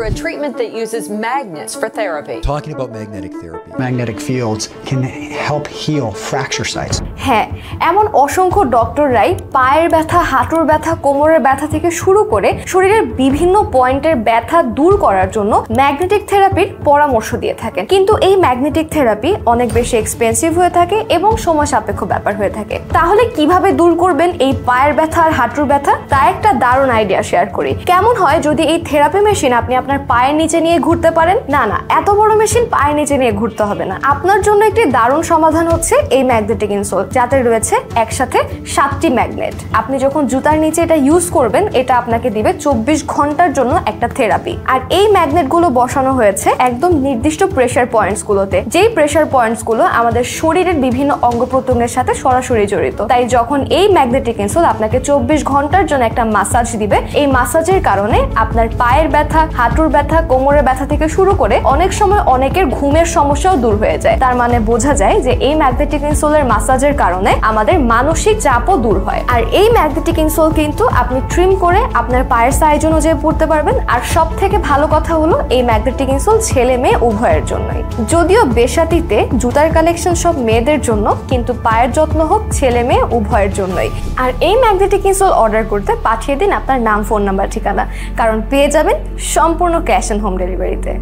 a treatment that uses magnets for therapy. Talking about magnetic therapy. Magnetic fields can help heal fracture sites. হ্যাঁ, এমন অসংখ্য ডক্টররাই পায়ের ব্যথা, হাঁটুর ব্যথা, কোমরের ব্যথা থেকে শুরু করে শরীরের বিভিন্ন পয়েন্টের ব্যথা দূর করার জন্য ম্যাগনেটিক থেরাপির পরামর্শ দিয়ে থাকেন। কিন্তু এই ম্যাগনেটিক থেরাপি অনেক বেশি এক্সপেন্সিভ হয়ে থাকে এবং সময় সাপেক্ষ ব্যাপার হয়ে থাকে। তাহলে কিভাবে দূর করবেন এই পায়ের ব্যথা আর হাঁটুর ব্যথা, তা একটা দারুণ আইডিয়া শেয়ার করি। কেমন হয় যদি এই থেরাপি মেশিন আপনি আপনার পায়ের নিচে নিয়ে ঘুরতে পারেন? না, এত বড় মেশিন পায়ের নিচে নিয়ে ঘুরতে হবে না। আপনার জন্য একটি দারুণ সমাধান হচ্ছে এই ম্যাগনেটিক ইনসোল, যাতে রয়েছে একসাথে 7টি ম্যাগনেট। আপনি যখন জুতার নিচে এটা ইউজ করবেন, এটা আপনাকে দিবে 24 ঘন্টার জন্য একটা থেরাপি। আর এই ম্যাগনেটগুলো বসানো হয়েছে একদম নির্দিষ্ট প্রেসার পয়েন্টসগুলোতে, যেই প্রেসার পয়েন্টসগুলো আমাদের শরীরের বিভিন্ন অঙ্গ প্রত্যঙ্গের সাথে সরাসরি জড়িত। তাই যখন এই ম্যাগনেটিক ইনসোল আপনাকে 24 ঘন্টার জন্য একটা মাসাজ দিবে, এই মাসাজের কারণে আপনার পায়ের ব্যথা, হাঁটুর ব্যথা, কোমরের ব্যথা থেকে শুরু করে অনেক সময় অনেকের ঘুমের সমস্যাও দূর হয়ে যায়। তার মানে বোঝা যায় যে এই ম্যাগনেটিক ইনসোলের মাসাজের কারণে আমাদের মানসিক চাপও দূর হয়। আর এই ম্যাগনেটিক ইনসোল কিন্তু আপনি ট্রিম করে আপনার পায়ের সাইজ অনুযায়ী পড়তে পারবেন। আর সব থেকে ভালো কথা হলো এই ম্যাগনেটিক ইনসোল ছেলে মেয়ে উভয়ের জন্যই। যদিও বেশাতিতে জুতার কালেকশন সব মেয়েদের জন্য, কিন্তু পায়ের যত্ন হোক ছেলে মেয়ে উভয়ের জন্যই। আর এই ম্যাগনেটিক ইনসোল অর্ডার করতে পাঠিয়ে দিন আপনার নাম, ফোন নাম্বার, ঠিকানা, কারণ পেয়ে যাবেন সম্পূর্ণ ক্যাশ অন হোম ডেলিভারিতে।